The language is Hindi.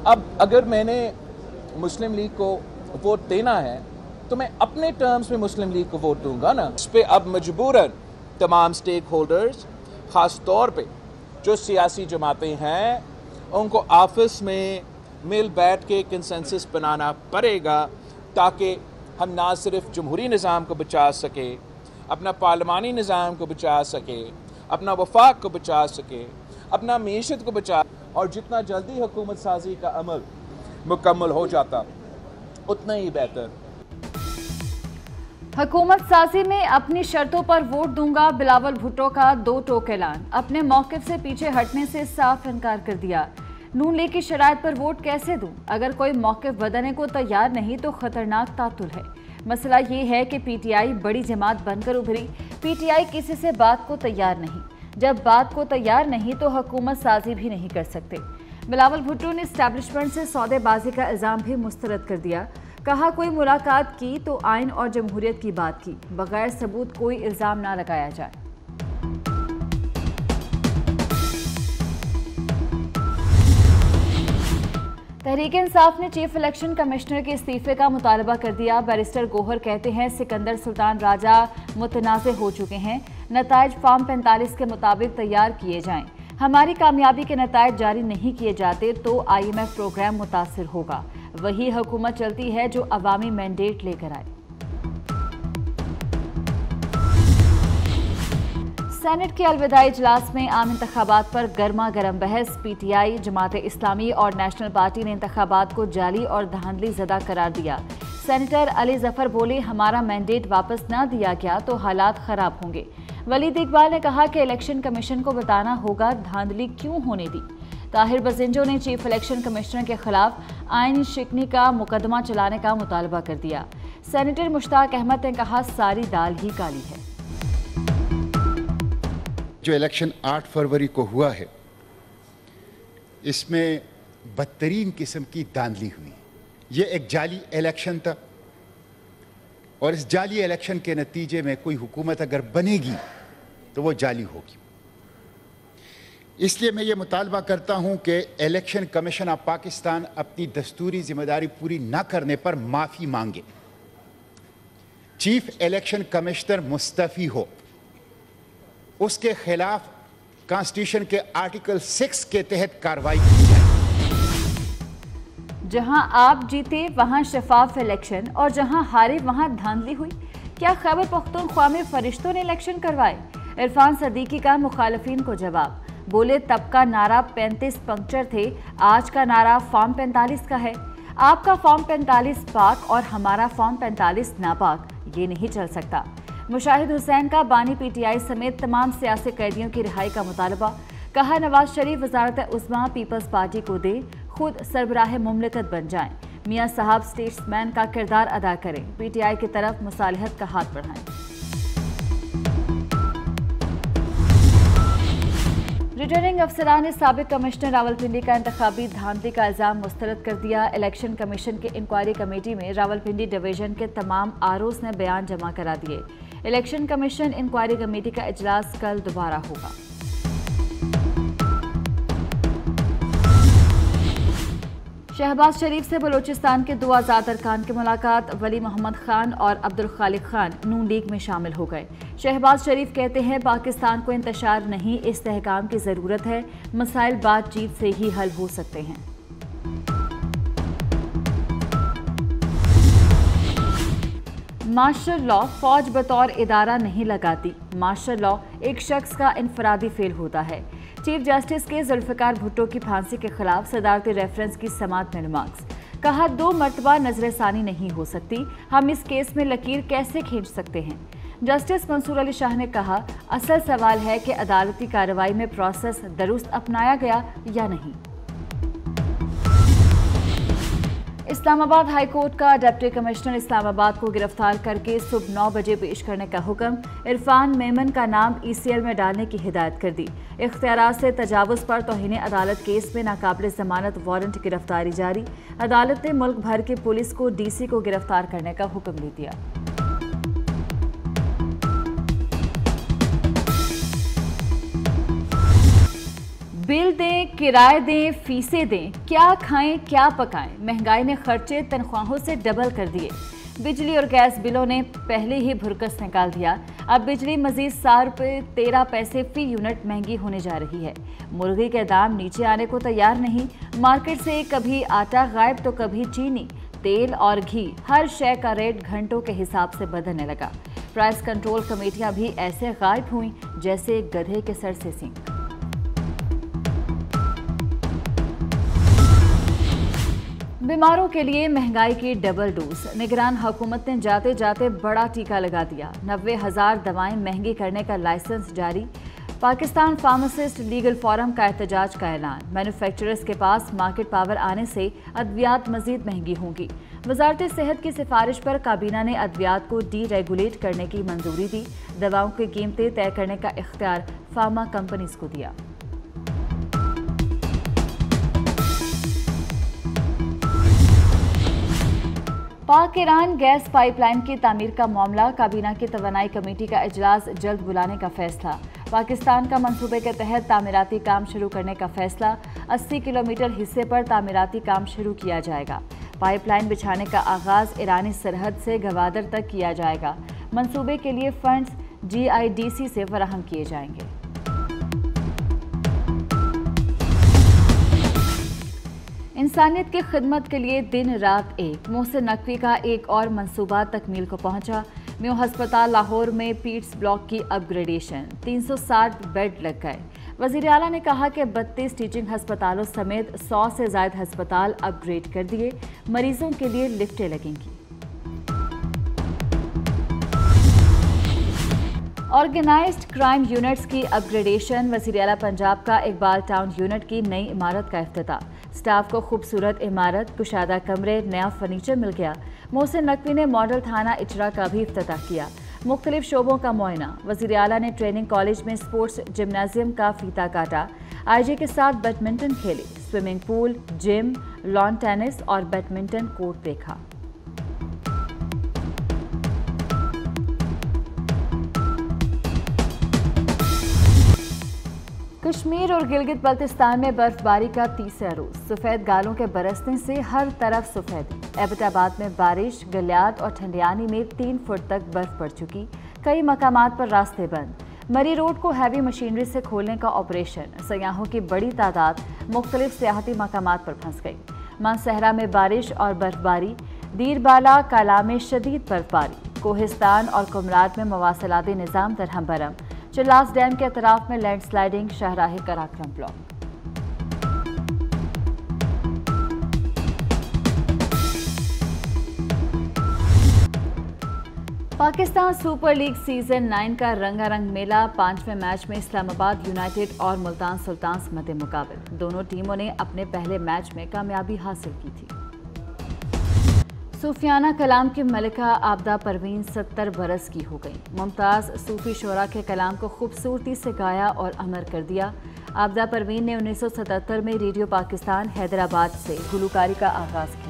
अब अगर मैंने मुस्लिम लीग को वोट देना है तो मैं अपने टर्म्स में मुस्लिम लीग को वोट दूंगा ना। इस पे अब मजबूरन तमाम स्टेक होल्डर्स, ख़ास तौर पे जो सियासी जमातें हैं, उनको आपस में मिल बैठ के कंसेंसस बनाना पड़ेगा ताकि हम ना सिर्फ जमहूरी निज़ाम को बचा सके, अपना पार्लिमानी निज़ाम को बचा सके, अपना वफाक को बचा सके, अपना मीशत को बचा, और जितना जल्दी हुकूमत साजी का अमल मुकम्मल हो जाता उतना ही बेहतर। हुकूमत साजी में अपनी शर्तों पर वोट दूंगा, बिलावल भुट्टो का दो टोक ऐलान। अपने मौक़िफ़ से पीछे हटने से साफ इनकार कर दिया। नून लीग की शराइत पर वोट कैसे दूं? अगर कोई मौक़िफ़ बदलने को तैयार नहीं तो खतरनाक तातुल है। मसला ये है कि पीटीआई बड़ी जमात बनकर उभरी। पीटीआई किसी से बात को तैयार नहीं। जब बात को तैयार नहीं तो हुकूमत साजी भी नहीं कर सकते। बिलावल भुट्टो ने एस्टैब्लिशमेंट से सौदेबाजी का इल्ज़ाम भी मुस्तरद कर दिया। कहा कोई मुलाकात की तो आइन और जमहूरियत की बात की, बगैर सबूत कोई इल्ज़ाम ना लगाया जाए। तहरीक इंसाफ ने चीफ इलेक्शन कमिश्नर के इस्तीफे का मुतालबा कर दिया। बैरिस्टर गोहर कहते हैं सिकंदर सुल्तान राजा मुतनाज़े हो चुके हैं, नताइज फॉर्म 45 के मुताबिक तैयार किए जाएं। हमारी कामयाबी के नताइज जारी नहीं किए जाते तो IMF प्रोग्राम मुतासिर होगा। वही हुकूमत चलती है जो अवामी मैंडेट लेकर आए। सेनेट के अलविदाई इजलास में आम इंतखाबात पर गर्मा गर्म बहस। PTI, जमात इस्लामी और नेशनल पार्टी ने इंतखाबात को जाली और धांधली ज़दा करार दिया। सेनेटर अली जफर बोले हमारा मैंडेट वापस न दिया गया तो हालात खराब होंगे। वलीद इकबाल ने कहा कि इलेक्शन कमीशन को बताना होगा धांधली क्यों होने दी। ताहिर बजिंजो ने चीफ इलेक्शन कमिश्नर के खिलाफ आइन शिकनी का मुकदमा चलाने का मुतालबा कर दिया। सेनेटर मुश्ताक अहमद ने कहा सारी दाल ही काली है। जो इलेक्शन 8 फरवरी को हुआ है, इसमें बदतरीन किस्म की धांधली हुई। ये एक जाली इलेक्शन था और इस जाली इलेक्शन के नतीजे में कोई हुकूमत अगर बनेगी तो वो जाली होगी। इसलिए मैं ये मुतालबा करता हूं कि इलेक्शन कमीशन ऑफ पाकिस्तान अपनी दस्तूरी जिम्मेदारी पूरी न करने पर माफ़ी मांगे, चीफ इलेक्शन कमिश्नर मुस्तफ़ी हो, उसके खिलाफ कॉन्स्टिट्यूशन के आर्टिकल 6 के तहत कार्रवाई की जाए। जहां आप जीते वहां शफाफ इलेक्शन और जहां हारे वहां धांधली हुई। क्या खैबर पख्तूनख्वा में फरिश्तों ने इलेक्शन करवाए? इरफान सदीकी का मुखालफिन को जवाब। बोले तब का नारा 35 पंक्चर थे, आज का नारा फॉर्म 45 का है। आपका फॉर्म 45 पाक और हमारा फॉर्म 45 नापाक, ये नहीं चल सकता। मुशाहिद हुसैन का बानी PTI समेत तमाम सियासी कैदियों की रिहाई का मुतालबा। कहा नवाज शरीफ वजारत उस्मा पीपल्स पार्टी को दे, खुद सरबराह मुमलिकत बन जाएं। मियां साहब स्टेट्समैन का किरदार अदा करें, PTI की तरफ मुसालिहत का हाथ बढ़ाएं। रिटर्निंग अफसरान ने साबिक कमिश्नर रावलपिंडी का इंतखाबी धांधली का इल्जाम मुस्तरद कर दिया। इलेक्शन कमीशन की इंक्वायरी कमेटी में रावलपिंडी डिवीजन के तमाम ROs ने बयान जमा करा दिए। इलेक्शन कमीशन इंक्वायरी कमेटी का इजलास कल दोबारा होगा। शहबाज शरीफ से बलूचिस्तान के 2 आज़ाद अरकान की मुलाकात। वली मोहम्मद खान और अब्दुल खालिक खान नून लीग में शामिल हो गए। शहबाज शरीफ कहते हैं पाकिस्तान को इंतशार नहीं, इस्तेहकाम की ज़रूरत है, मसाइल बातचीत से ही हल हो सकते हैं। मार्शल लॉ फौज बतौर इदारा नहीं लगाती। मार्शल लॉ एक शख्स का इनफरादी फेल होता है। चीफ जस्टिस के जुल्फ़िकार भुट्टो की फांसी के खिलाफ सदारती रेफरेंस की समात में रिमार्क्स। कहा 2 मरतबा नजरसानी नहीं हो सकती, हम इस केस में लकीर कैसे खींच सकते हैं। जस्टिस मंसूर अली शाह ने कहा असल सवाल है कि अदालती कार्रवाई में प्रोसेस दुरुस्त अपनाया गया या नहीं। इस्लामाबाद हाई कोर्ट का डिप्टी कमिश्नर इस्लामाबाद को गिरफ्तार करके सुबह 9 बजे पेश करने का हुक्म। इरफान मेमन का नाम ECL में डालने की हिदायत कर दी। इख्तियारात से तजावुज़ पर तौहीन अदालत केस में नाकाबिल ज़मानत वारंट गिरफ्तारी जारी। अदालत ने मुल्क भर की पुलिस को DC को गिरफ्तार करने का हुक्म दे दिया। बिल दें, किराए दें, फीसें दें, क्या खाएं क्या पकाएं, महंगाई ने खर्चे तनख्वाहों से डबल कर दिए। बिजली और गैस बिलों ने पहले ही भुरकस निकाल दिया। अब बिजली मजीद 7 रुपये 13 पैसे फी यूनिट महंगी होने जा रही है। मुर्गी के दाम नीचे आने को तैयार नहीं। मार्केट से कभी आटा गायब तो कभी चीनी, तेल और घी, हर शय का रेट घंटों के हिसाब से बदलने लगा। प्राइस कंट्रोल कमेटियां भी ऐसे गायब हुई जैसे गधे के सर से सींग। बीमारों के लिए महंगाई की डबल डोज। निगरान हुकूमत ने जाते जाते बड़ा टीका लगा दिया। 90,000 दवाएं महंगी करने का लाइसेंस जारी। पाकिस्तान फार्मासिस्ट लीगल फोरम का एहतजाज का ऐलान। मैन्युफैक्चरर्स के पास मार्केट पावर आने से अद्वियात मजीद महंगी होंगी। वजारत सेहत की सिफारिश पर काबीना ने अद्वियात को डी रेगुलेट करने की मंजूरी दी। दवाओं की कीमतें तय करने का इख्तियार फार्मा कंपनीज को दिया। पाक ईरान गैस पाइपलाइन की तामीर का मामला। काबीना की तवानाई कमेटी का इजलास जल्द बुलाने का फैसला। पाकिस्तान का मंसूबे के तहत तामीराती काम शुरू करने का फैसला। 80 किलोमीटर हिस्से पर तामीराती काम शुरू किया जाएगा। पाइपलाइन बिछाने का आगाज ईरानी सरहद से गवादर तक किया जाएगा। मंसूबे के लिए फंड्स GIDC से फराहम किए जाएंगे। इंसानियत की खिदमत के लिए दिन रात एक। मोहसिन नकवी का एक और मंसूबा तकमील को पहुंचा। म्यू हस्पताल लाहौर में पीट्स ब्लॉक की अपग्रेडेशन। 360 बेड लग गए। वज़ीर आला ने कहा कि 32 टीचिंग हस्पतालों समेत 100 से ज़ायद हस्पताल अपग्रेड कर दिए। मरीजों के लिए लिफ्टें लगेंगी। ऑर्गेनाइज्ड क्राइम यूनिट्स की अपग्रेडेशन। वज़ीर आला पंजाब का इकबाल टाउन यूनिट की नई इमारत का इफ्तिताह। स्टाफ को खूबसूरत इमारत, कुशादा कमरे, नया फर्नीचर मिल गया। मोहसिन नकवी ने मॉडल थाना इचरा का भी इफ्तिताह किया। मुख्तलिफ शोबों का मुआयना। वज़ीर आला ने ट्रेनिंग कॉलेज में स्पोर्ट्स जिम्नाजियम का फीता काटा। IG के साथ बैडमिंटन खेले। Swimming pool, gym, lawn tennis और बैडमिंटन कोर्ट देखा। कश्मीर और गिलगित बल्तिस्तान में बर्फबारी का तीसरा रोज। सफेद गालों के बरसने से हर तरफ सफेद। एबटाबाद में बारिश, गलियात और ठंडियानी में 3 फुट तक बर्फ पड़ चुकी। कई मकामात पर रास्ते बंद। मरी रोड को हैवी मशीनरी से खोलने का ऑपरेशन। सयाहों की बड़ी तादाद मुख्तलिफ सियाहती मकामात पर फंस गई। मानसहरा में बारिश और बर्फबारी। दीरबाला काला में शदीद बर्फबारी। कोहिस्तान और कुमरात में मवासलाती निज़ाम दरहम बरम। चिल्लास डैम के अतराफ में लैंडस्लाइडिंग। शाहराह Karakoram block. Pakistan super league season 9 का रंगारंग मेला। 5वें मैच में इस्लामाबाद यूनाइटेड और मुल्तान सुल्तान्स मध्य मुकाबले। दोनों टीमों ने अपने पहले मैच में कामयाबी हासिल की थी। सूफियाना कलाम की मलिका आबदा परवीन 70 बरस की हो गई। मुमताज़ सूफी शोरा के कलाम को खूबसूरती से गाया और अमर कर दिया। आबदा परवीन ने 1977 में रेडियो पाकिस्तान हैदराबाद से गुलकारी का आगाज़ किया।